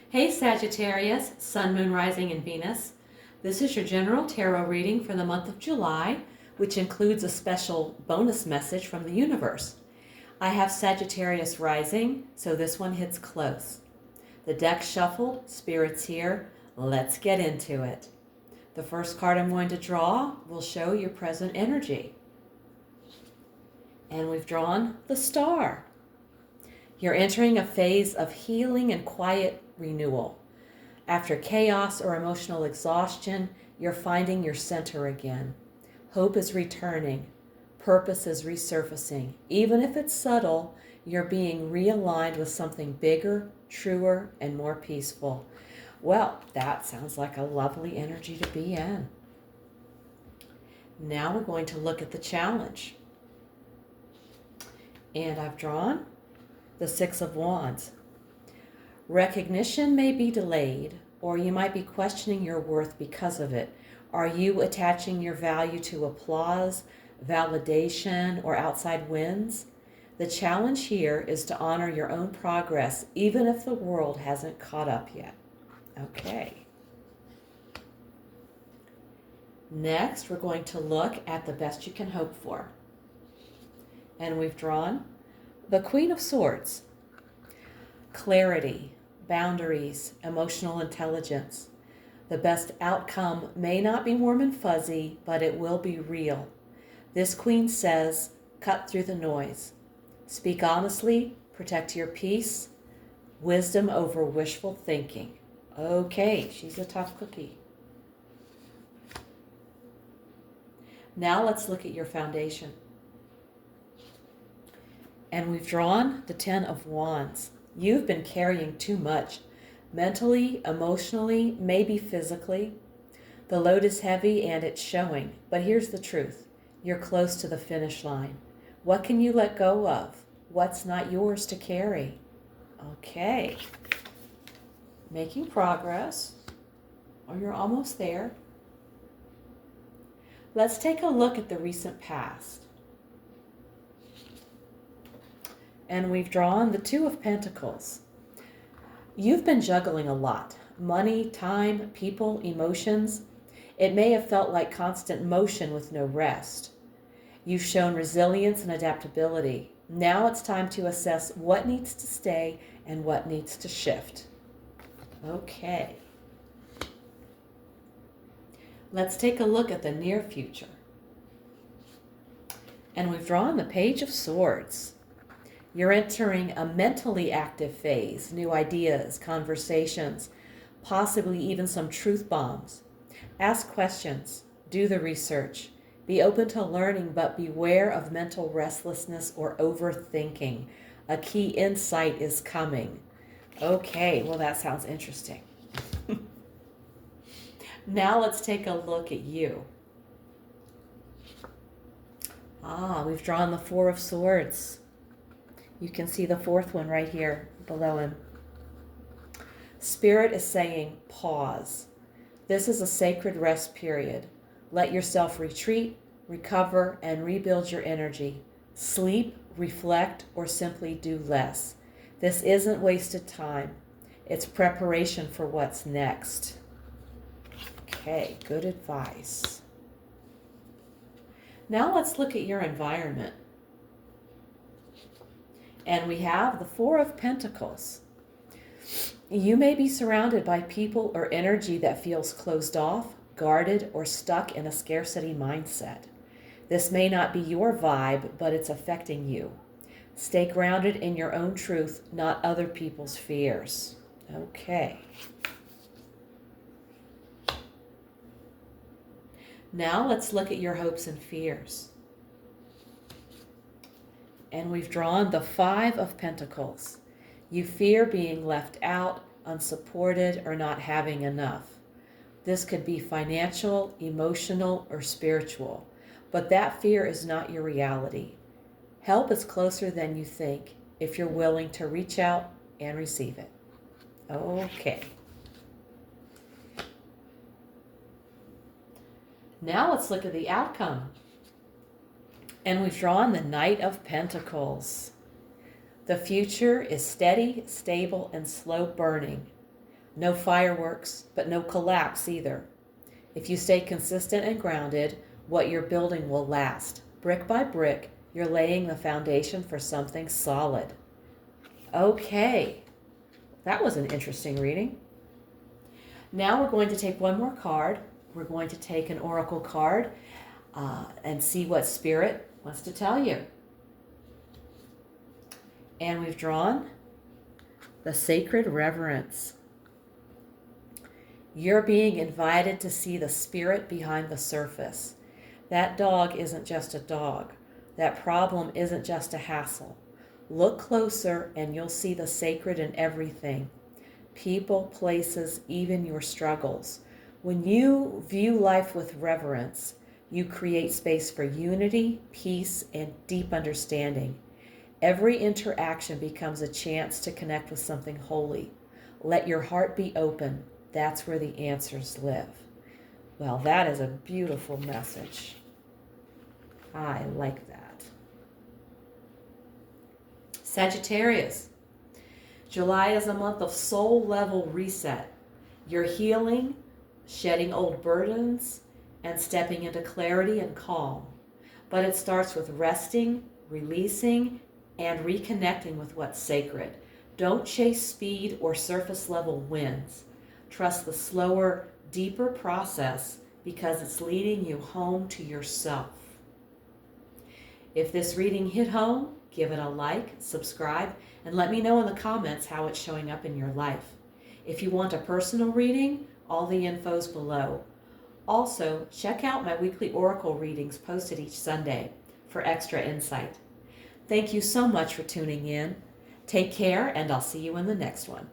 Hey Sagittarius, Sun, Moon, Rising, and Venus. This is your general tarot reading for the month of July, which includes a special bonus message from the universe. I have Sagittarius rising, so this one hits close. The deck shuffled, spirits here. Let's get into it. The first card I'm going to draw will show your present energy. And we've drawn the Star. You're entering a phase of healing and quiet renewal. After chaos or emotional exhaustion, you're finding your center again. Hope is returning. Purpose is resurfacing. Even if it's subtle, you're being realigned with something bigger, truer, and more peaceful. Well, that sounds like a lovely energy to be in. Now we're going to look at the challenge. And I've drawn the Six of Wands. Recognition may be delayed, or you might be questioning your worth because of it. Are you attaching your value to applause, validation, or outside wins? The challenge here is to honor your own progress, even if the world hasn't caught up yet. Okay. Next, we're going to look at the best you can hope for. And we've drawn the Queen of Swords. Clarity, boundaries, emotional intelligence. The best outcome may not be warm and fuzzy, but it will be real. This queen says, cut through the noise. Speak honestly, protect your peace, wisdom over wishful thinking. Okay, she's a tough cookie. Now let's look at your foundation. And we've drawn the Ten of Wands. You've been carrying too much, mentally, emotionally, maybe physically. The load is heavy and it's showing, but here's the truth. You're close to the finish line. What can you let go of? What's not yours to carry? Okay. Making progress, or you're almost there. Let's take a look at the recent past. And we've drawn the Two of Pentacles. You've been juggling a lot. Money, time, people, emotions. It may have felt like constant motion with no rest. You've shown resilience and adaptability. Now it's time to assess what needs to stay and what needs to shift. Okay. Let's take a look at the near future. And we've drawn the Page of Swords. You're entering a mentally active phase, new ideas, conversations, possibly even some truth bombs. Ask questions, do the research, be open to learning, but beware of mental restlessness or overthinking. A key insight is coming. Okay, well that sounds interesting. Now let's take a look at you. We've drawn the Four of Swords. You can see the fourth one right here below him. Spirit is saying, pause. This is a sacred rest period. Let yourself retreat, recover, and rebuild your energy. Sleep, reflect, or simply do less. This isn't wasted time. It's preparation for what's next. Okay, good advice. Now let's look at your environment. And we have the Four of Pentacles. You may be surrounded by people or energy that feels closed off, guarded, or stuck in a scarcity mindset. This may not be your vibe, but it's affecting you. Stay grounded in your own truth, not other people's fears. Okay. Now let's look at your hopes and fears. And we've drawn the Five of Pentacles. You fear being left out, unsupported, or not having enough. This could be financial, emotional, or spiritual, but that fear is not your reality. Help is closer than you think if you're willing to reach out and receive it. Okay. Now let's look at the outcome. And we've drawn the Knight of Pentacles. The future is steady, stable, and slow burning. No fireworks, but no collapse either. If you stay consistent and grounded, what you're building will last. Brick by brick, you're laying the foundation for something solid. Okay, that was an interesting reading. Now we're going to take one more card. We're going to take an oracle card and see what Spirit wants to tell you. And we've drawn the Sacred Reverence. You're being invited to see the spirit behind the surface. That dog isn't just a dog. That problem isn't just a hassle. Look closer and you'll see the sacred in everything. People, places, even your struggles. When you view life with reverence, you create space for unity, peace, and deep understanding. Every interaction becomes a chance to connect with something holy. Let your heart be open. That's where the answers live. Well, that is a beautiful message. I like that. Sagittarius. July is a month of soul level reset. You're healing, shedding old burdens, and stepping into clarity and calm. But it starts with resting, releasing, and reconnecting with what's sacred. Don't chase speed or surface level wins. Trust the slower, deeper process because it's leading you home to yourself. If this reading hit home, give it a like, subscribe, and let me know in the comments how it's showing up in your life. If you want a personal reading, all the info's below. Also, check out my weekly oracle readings posted each Sunday for extra insight. Thank you so much for tuning in. Take care, and I'll see you in the next one.